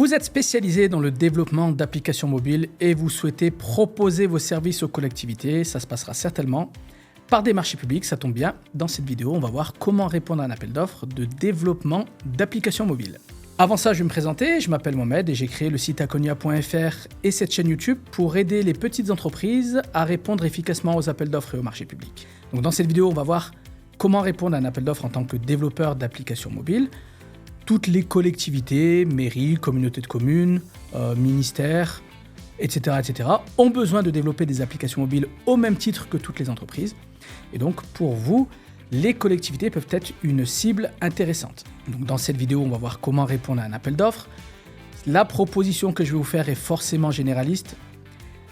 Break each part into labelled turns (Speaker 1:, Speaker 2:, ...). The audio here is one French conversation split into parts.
Speaker 1: Vous êtes spécialisé dans le développement d'applications mobiles et vous souhaitez proposer vos services aux collectivités. Ça se passera certainement par des marchés publics, ça tombe bien. Dans cette vidéo, on va voir comment répondre à un appel d'offres de développement d'applications mobiles. Avant ça, je vais me présenter, je m'appelle Mohamed et j'ai créé le site akonia.fr et cette chaîne YouTube pour aider les petites entreprises à répondre efficacement aux appels d'offres et aux marchés publics. Donc dans cette vidéo, on va voir comment répondre à un appel d'offres en tant que développeur d'applications mobiles. Toutes les collectivités, mairies, communautés de communes, ministères, etc., ont besoin de développer des applications mobiles au même titre que toutes les entreprises. Et donc, pour vous, les collectivités peuvent être une cible intéressante. Donc, dans cette vidéo, on va voir comment répondre à un appel d'offres. La proposition que je vais vous faire est forcément généraliste.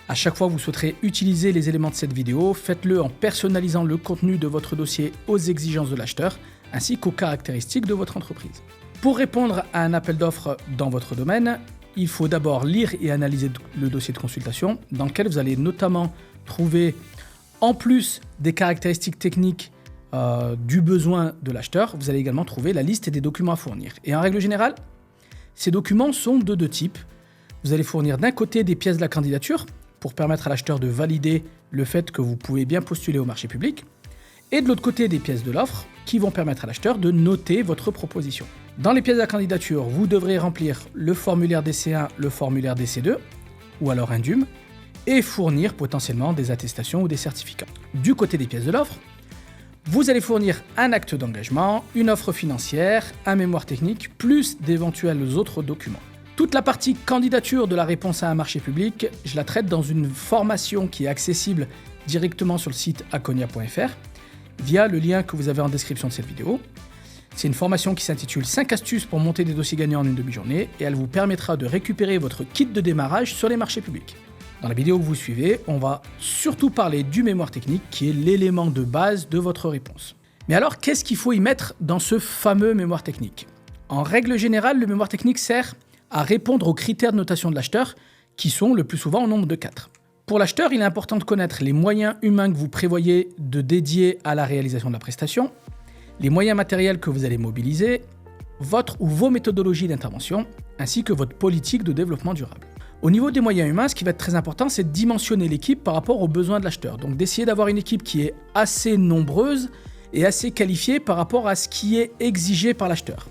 Speaker 1: À chaque fois que vous souhaiterez utiliser les éléments de cette vidéo, faites-le en personnalisant le contenu de votre dossier aux exigences de l'acheteur, ainsi qu'aux caractéristiques de votre entreprise. Pour répondre à un appel d'offres dans votre domaine, il faut d'abord lire et analyser le dossier de consultation, dans lequel vous allez notamment trouver, en plus des caractéristiques techniques du besoin de l'acheteur, vous allez également trouver la liste des documents à fournir. Et en règle générale, ces documents sont de deux types. Vous allez fournir d'un côté des pièces de la candidature, pour permettre à l'acheteur de valider le fait que vous pouvez bien postuler au marché public, et de l'autre côté des pièces de l'offre, qui vont permettre à l'acheteur de noter votre proposition. Dans les pièces de la candidature, vous devrez remplir le formulaire DC1, le formulaire DC2, ou alors un DUM, et fournir potentiellement des attestations ou des certificats. Du côté des pièces de l'offre, vous allez fournir un acte d'engagement, une offre financière, un mémoire technique, plus d'éventuels autres documents. Toute la partie candidature de la réponse à un marché public, je la traite dans une formation qui est accessible directement sur le site akonia.fr, via le lien que vous avez en description de cette vidéo. C'est une formation qui s'intitule 5 astuces pour monter des dossiers gagnants en une demi-journée et elle vous permettra de récupérer votre kit de démarrage sur les marchés publics. Dans la vidéo que vous suivez, on va surtout parler du mémoire technique qui est l'élément de base de votre réponse. Mais alors, qu'est-ce qu'il faut y mettre dans ce fameux mémoire technique ? En règle générale, le mémoire technique sert à répondre aux critères de notation de l'acheteur qui sont le plus souvent au nombre de 4. Pour l'acheteur, il est important de connaître les moyens humains que vous prévoyez de dédier à la réalisation de la prestation, les moyens matériels que vous allez mobiliser, votre ou vos méthodologies d'intervention, ainsi que votre politique de développement durable. Au niveau des moyens humains, ce qui va être très important, c'est de dimensionner l'équipe par rapport aux besoins de l'acheteur. Donc d'essayer d'avoir une équipe qui est assez nombreuse et assez qualifiée par rapport à ce qui est exigé par l'acheteur.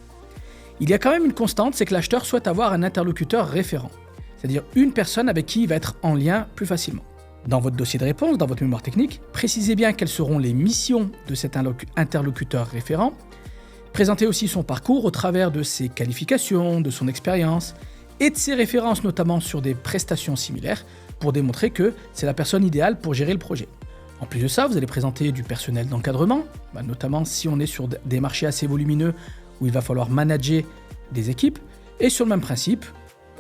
Speaker 1: Il y a quand même une constante, c'est que l'acheteur souhaite avoir un interlocuteur référent, c'est-à-dire une personne avec qui il va être en lien plus facilement. Dans votre dossier de réponse, dans votre mémoire technique, précisez bien quelles seront les missions de cet interlocuteur référent. Présentez aussi son parcours au travers de ses qualifications, de son expérience et de ses références notamment sur des prestations similaires pour démontrer que c'est la personne idéale pour gérer le projet. En plus de ça, vous allez présenter du personnel d'encadrement, notamment si on est sur des marchés assez volumineux où il va falloir manager des équipes. Et sur le même principe,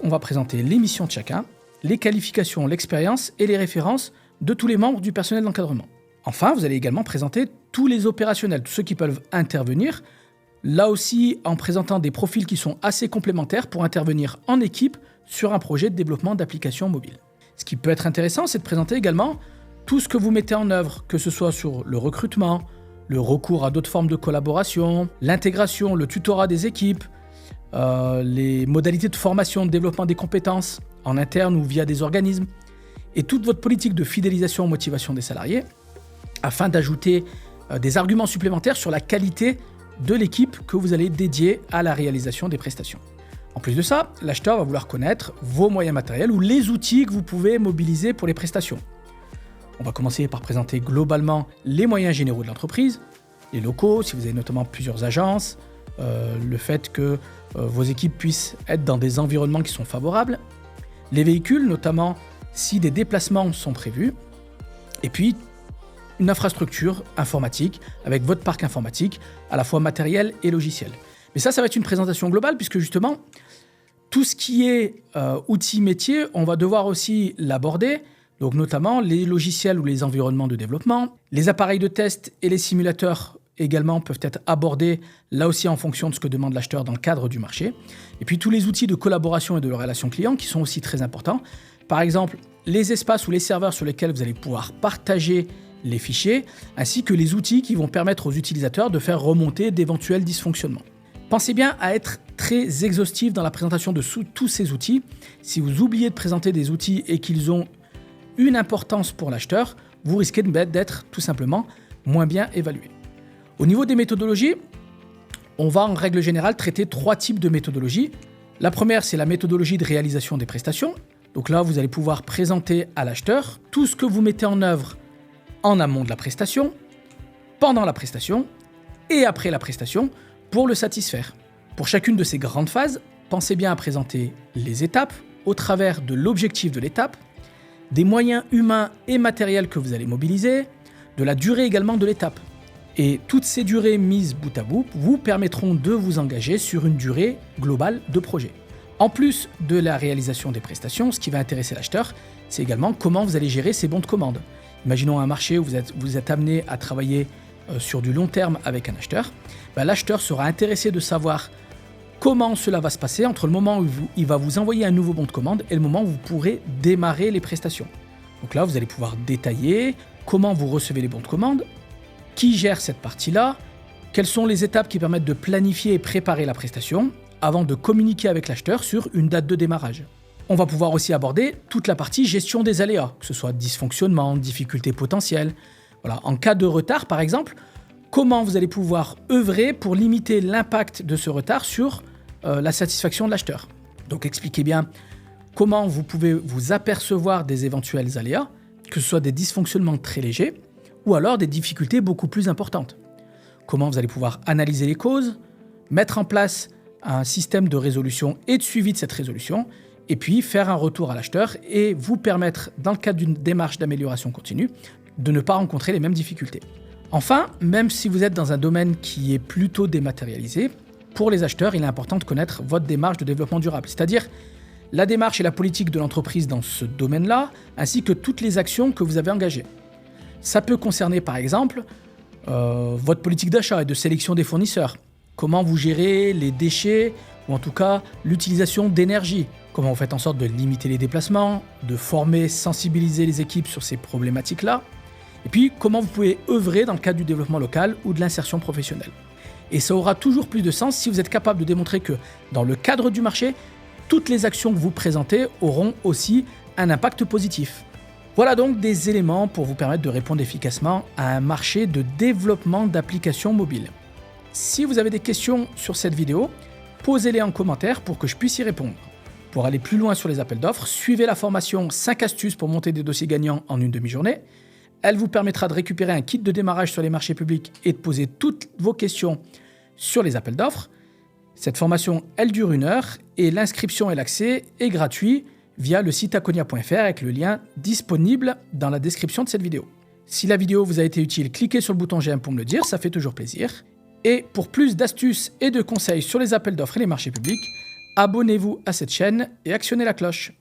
Speaker 1: on va présenter les missions de chacun, les qualifications, l'expérience et les références de tous les membres du personnel d'encadrement. Enfin, vous allez également présenter tous les opérationnels, tous ceux qui peuvent intervenir, là aussi en présentant des profils qui sont assez complémentaires pour intervenir en équipe sur un projet de développement d'applications mobiles. Ce qui peut être intéressant, c'est de présenter également tout ce que vous mettez en œuvre, que ce soit sur le recrutement, le recours à d'autres formes de collaboration, l'intégration, le tutorat des équipes, les modalités de formation, de développement des compétences en interne ou via des organismes, et toute votre politique de fidélisation et motivation des salariés, afin d'ajouter des arguments supplémentaires sur la qualité de l'équipe que vous allez dédier à la réalisation des prestations. En plus de ça, l'acheteur va vouloir connaître vos moyens matériels ou les outils que vous pouvez mobiliser pour les prestations. On va commencer par présenter globalement les moyens généraux de l'entreprise, les locaux, si vous avez notamment plusieurs agences, le fait que vos équipes puissent être dans des environnements qui sont favorables, les véhicules, notamment si des déplacements sont prévus, et puis une infrastructure informatique avec votre parc informatique, à la fois matériel et logiciel. Mais ça va être une présentation globale puisque justement, tout ce qui est outils métiers, on va devoir aussi l'aborder, donc notamment les logiciels ou les environnements de développement, les appareils de test et les simulateurs également peuvent être abordés là aussi en fonction de ce que demande l'acheteur dans le cadre du marché. Et puis tous les outils de collaboration et de relation client qui sont aussi très importants. Par exemple, les espaces ou les serveurs sur lesquels vous allez pouvoir partager les fichiers, ainsi que les outils qui vont permettre aux utilisateurs de faire remonter d'éventuels dysfonctionnements. Pensez bien à être très exhaustif dans la présentation de tous ces outils. Si vous oubliez de présenter des outils et qu'ils ont une importance pour l'acheteur, vous risquez d'être tout simplement moins bien évalué. Au niveau des méthodologies, on va en règle générale traiter 3 types de méthodologies. La première, c'est la méthodologie de réalisation des prestations. Donc là, vous allez pouvoir présenter à l'acheteur tout ce que vous mettez en œuvre en amont de la prestation, pendant la prestation et après la prestation pour le satisfaire. Pour chacune de ces grandes phases, pensez bien à présenter les étapes au travers de l'objectif de l'étape, des moyens humains et matériels que vous allez mobiliser, de la durée également de l'étape. Et toutes ces durées mises bout à bout vous permettront de vous engager sur une durée globale de projet. En plus de la réalisation des prestations, ce qui va intéresser l'acheteur, c'est également comment vous allez gérer ces bons de commande. Imaginons un marché où vous êtes amené à travailler sur du long terme avec un acheteur. L'acheteur sera intéressé de savoir comment cela va se passer entre le moment où il va vous envoyer un nouveau bon de commande et le moment où vous pourrez démarrer les prestations. Donc là, vous allez pouvoir détailler comment vous recevez les bons de commande, qui gère cette partie-là, quelles sont les étapes qui permettent de planifier et préparer la prestation avant de communiquer avec l'acheteur sur une date de démarrage. On va pouvoir aussi aborder toute la partie gestion des aléas, que ce soit dysfonctionnement, difficultés potentielles. Voilà. En cas de retard, par exemple, comment vous allez pouvoir œuvrer pour limiter l'impact de ce retard sur la satisfaction de l'acheteur. Donc expliquez bien comment vous pouvez vous apercevoir des éventuels aléas, que ce soit des dysfonctionnements très légers ou alors des difficultés beaucoup plus importantes. Comment vous allez pouvoir analyser les causes, mettre en place un système de résolution et de suivi de cette résolution, et puis faire un retour à l'acheteur et vous permettre, dans le cadre d'une démarche d'amélioration continue, de ne pas rencontrer les mêmes difficultés. Enfin, même si vous êtes dans un domaine qui est plutôt dématérialisé, pour les acheteurs, il est important de connaître votre démarche de développement durable, c'est-à-dire la démarche et la politique de l'entreprise dans ce domaine-là, ainsi que toutes les actions que vous avez engagées. Ça peut concerner par exemple votre politique d'achat et de sélection des fournisseurs, comment vous gérez les déchets ou en tout cas l'utilisation d'énergie, comment vous faites en sorte de limiter les déplacements, de former, sensibiliser les équipes sur ces problématiques-là, et puis comment vous pouvez œuvrer dans le cadre du développement local ou de l'insertion professionnelle. Et ça aura toujours plus de sens si vous êtes capable de démontrer que dans le cadre du marché, toutes les actions que vous présentez auront aussi un impact positif. Voilà donc des éléments pour vous permettre de répondre efficacement à un marché de développement d'applications mobiles. Si vous avez des questions sur cette vidéo, posez-les en commentaire pour que je puisse y répondre. Pour aller plus loin sur les appels d'offres, suivez la formation 5 astuces pour monter des dossiers gagnants en une demi-journée. Elle vous permettra de récupérer un kit de démarrage sur les marchés publics et de poser toutes vos questions sur les appels d'offres. Cette formation, elle dure 1 heure et l'inscription et l'accès est gratuit via le site akonia.fr avec le lien disponible dans la description de cette vidéo. Si la vidéo vous a été utile, cliquez sur le bouton j'aime pour me le dire, ça fait toujours plaisir. Et pour plus d'astuces et de conseils sur les appels d'offres et les marchés publics, abonnez-vous à cette chaîne et actionnez la cloche.